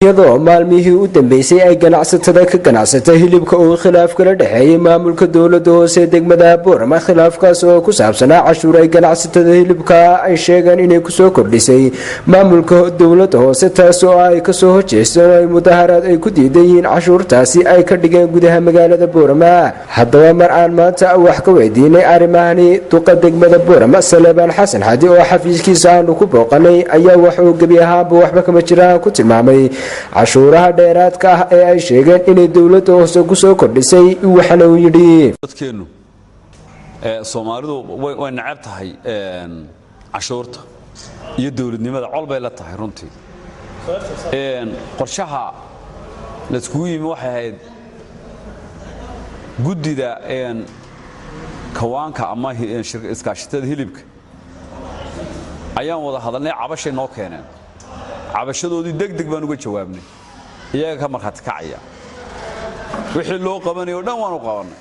iyadoo maalmihii u dambeysay ay ganacsatada ka ganacsatay hilibka uu khilaaf kala dhaxeeyay maamulka dowladda hoose degmada Boorama khilaafkaas oo ku saabsanaa cashuur ay ganacsatada hilibka ay sheegeen inay ku soo kordhisay maamulka dowladda hoose taas oo ay ka soo horjeesteen ay mudaharaad ay ku diidayeen cashuurtaasi ay ka dhigeen gudaha magaalada Boorama haddaba mar aan maanta wax ka weydiinay arimahani duqa degmada Boorama Salebaan Xasan Xadi oo xafiiskiisa aanu ku booqanay ayaa wuxuu gabi ahaanba waxba kama jiraan ku tilmaamay cashuuraha dheeraadka ah ee ay sheegeen inay dawladda hoose ku soo kordhisay waxana uu yidhi dadkeenu Soomaalidu way nacab tahay cashuurta iyo dawladnimada colbay la tahay runtii qorshaha la isku yimi waxay ahayd gudida kawaanka ama iskaashatada hilibka ayaan wada hadalnay cabashay noo keeneen cabashadoodii degdeg baan uga jawaabnay iyaga ka marxad kacaya wixii loo qabanayo dhan waan u qabanay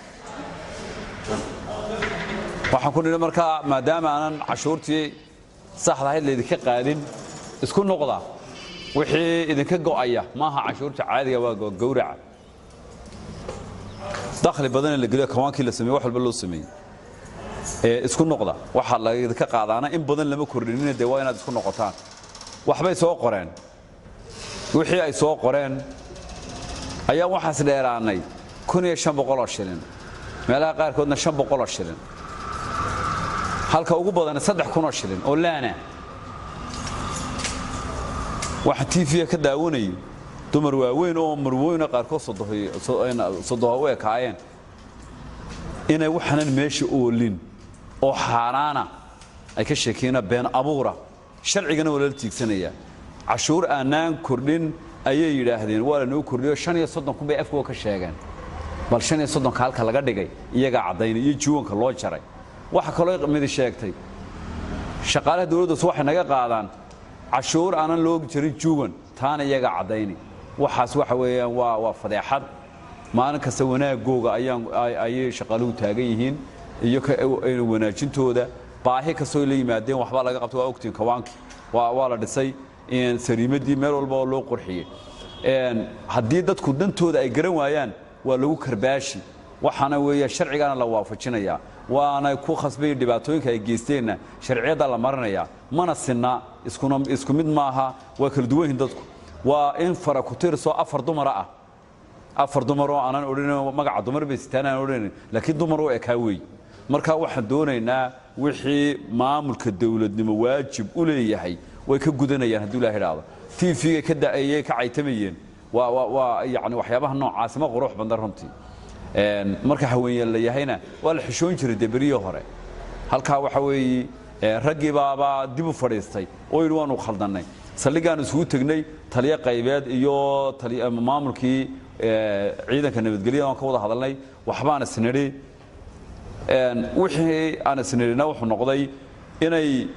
waxaan ku nidhi markaa maadaama aanan cashuurtii saxda ahayd leedinka qaadin isku noqda wixii idinka go'aya maaha cashuurta caadiga waa gowraca dakhli badan la geliyo kawaankii la sameeyo wax walba loo sameeyo isku noqda waxa la idinka qaadaana in badan lama kordhinina de waa inaad isku noqotaan waxbay soo qoreen wixii ay soo qoreen ayaa waxaas dheeraanay 1500 shilin meelaha qaar koodna 500 shilin halka ugu badan 3000 shilin oo laana waxa TV ka daawanay dumar waaweyn oo marwooyna qaar kood soo kaayeen inay waxanan meesha oolin oo xaraana ay ka sheekina been abuura sharcigana wala tiigsanaya cashuur aanan kordhin ayay yiraahdeen waa la noo kordhiyo 35 bay afkoo ka sheegeen bal 35 halka laga dhigay iyaga cadeynay juwanka loo jaray waxa kale oo mid sheegtay shaqaalaha dawladda waxay naga qaadaan cashuur aanan loo jarin juwan taana iyaga cadeynay waxaas waxa weeyaan waa fadeexad maalin kasta wanaagooga ayay shaqaaluhu taagan yihiin iyo wanaajintooda baahi ka soo leeyimaadeen waxba laga qabto waa ogtiin kawaanki waa la dhisay in sariimadii meel walba loo qurxiyay hadii dadku dantooda ay garan waayaan waa lagu karbaashi waxana weeyaa sharciigana la waafajinaya waana ku khasbay dhibaatooyinka ay geysteen sharciyada la marinaya mana sinna isku mid maaha waa kala duwan dadku waa in fara ku tirso afar dumar oo aanan orin magaca dumar bay sitaan orin laakiin dumar oo ka weey marka waxaan doonaynaa wixii maamulka dawladnimo waajib u leeyahay way ka gudanayaan hadii la hiraado TV ka daayay ka caytamayeen waa yaani waxyaabaha noocaas ma qurux badan runtii marka haweenyada la yahayna waa la xishoon jiray debariyo hore halka waxa weey ragii baaba dib u fadhiistay oo yiri waanu khaldanay saldhigaan isugu tagnay taliye qaybeed iyo taliye maamulkii ciidanka nabadgelyada aan ka wada hadalnay waxbaan isniri wixii aan isnirina wuxuu noqday inay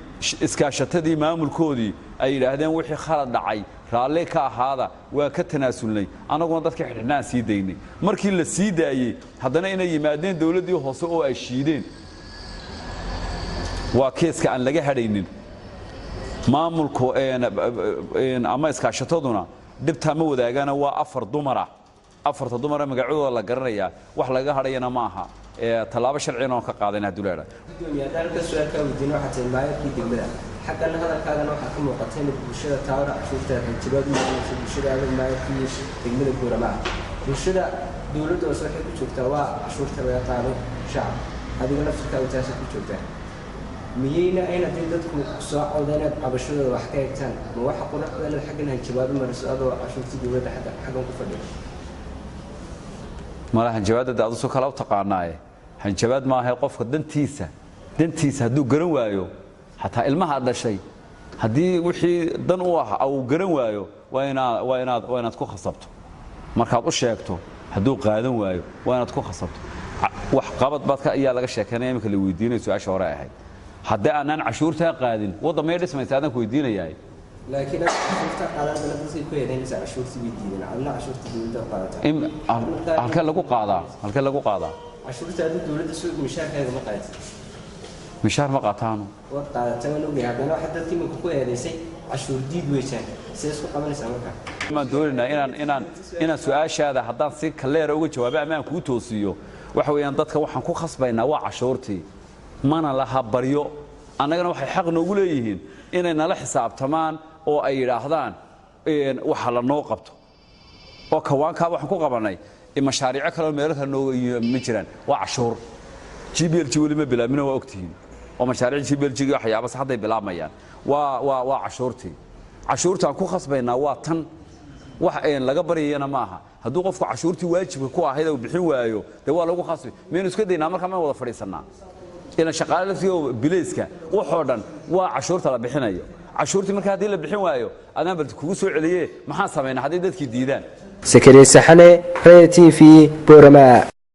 iskaashatadii maamulkoodii ay yiraahdeen wixii khalad dhacay raalli ka ahaada waa ka tanaasulnay anaguna dadka xidhnaan sii daynay markii la sii daayay haddana inay yimaadeen dawladdii hoose oo ay shiideen waa keeska aan laga hadhaynin maamulku ama iskaashataduna dibta ma wadaagana waa afar dumar magacooda la garanaya wax laga hadhayna ma aha talaabo sharciina oo ka qaadayna dawladda gudoomiyaha dalka su'aalka wadiin waxa tilmaamay degmada xaqana hadalkaagana waxa ka muuqatay in bulshada taawara cashuurta hanjabaad u noqonayso bulshada maayadkii degmada Boorama bulshada dawladda oo soo ku joogta waa cashuurta laga qaado shacab adiga laftirka intaas ku joogta miyayna ayna dadku soo codeenad cabashadooda wax ka eegtaan ma waxa qodobada xaqana hanjabaad marasado cashuurta dawladda xaqan ku fadhiyo malaha hanjabaadda aad soo kala taqaanaay hanjabaad ma aha qofka dantiisa haduu garan waayo hatta ilmaha dhashay hadii wixii dan u ah oo garan waayo waa inaad ku khasabto markaad u sheegto haduu qaadan waayo waa inaad ku khasabto wax qabad badka ayaa laga sheekanay imika la weydiinay su'aasha hore ahayd haddii aanan cashuurta qaadin wadamay dhismaysa adan ku weydiinayaa laakiin cashuurta qaadada dadkii ku yeedinaysa cashuurta weydiinayna alla cashuurta dawladda qaadata halka lagu qaadaa cashuurta dawladda soo mishaarkeeda ma qaadato mishaar ma qaataano waa qaadataan oo yahay hadana waxa dadkii ku yeedaysay cashuur diid weeyaan سيسكو قبل سامك ما دورنا إن سؤال هذا حدان سين كلير أوجه جواب أمام كوتوسيو وحوي أن ضدك وحن كو خصبنا وعشورتي ما أنا لها بريو أنا جنا وحي حق نقول يهين إن لا حساب تمان أو أي راهدان إن وحلا نوقبته أو كوان كا وحن كو قبلناي المشاريع كلام ميرتها إنه مجران وعشور جيبيل جولي ما بلا منه وقتين ومشاريع جيبيل جيجي حياة بس حدا بلا ميان وعشورتي عشورتي أكو خصبنا وطن وحين laga bariyana maaha haduu qofku cashuurtii waajibka ku ahayd oo bixin waayo de waa lagu khasbi meen iska deynaa marka ma wada fadhiisanaa ina shaqaale fiyo bilayska wuxuu dhan waa cashuurta la bixinayo cashuurtii marka hadii la bixin waayo adaan bal kugu soo celiye maxaa sameeynaa hadii dadkii diidaan Sakariya Saxane, Ray TV, Boorama.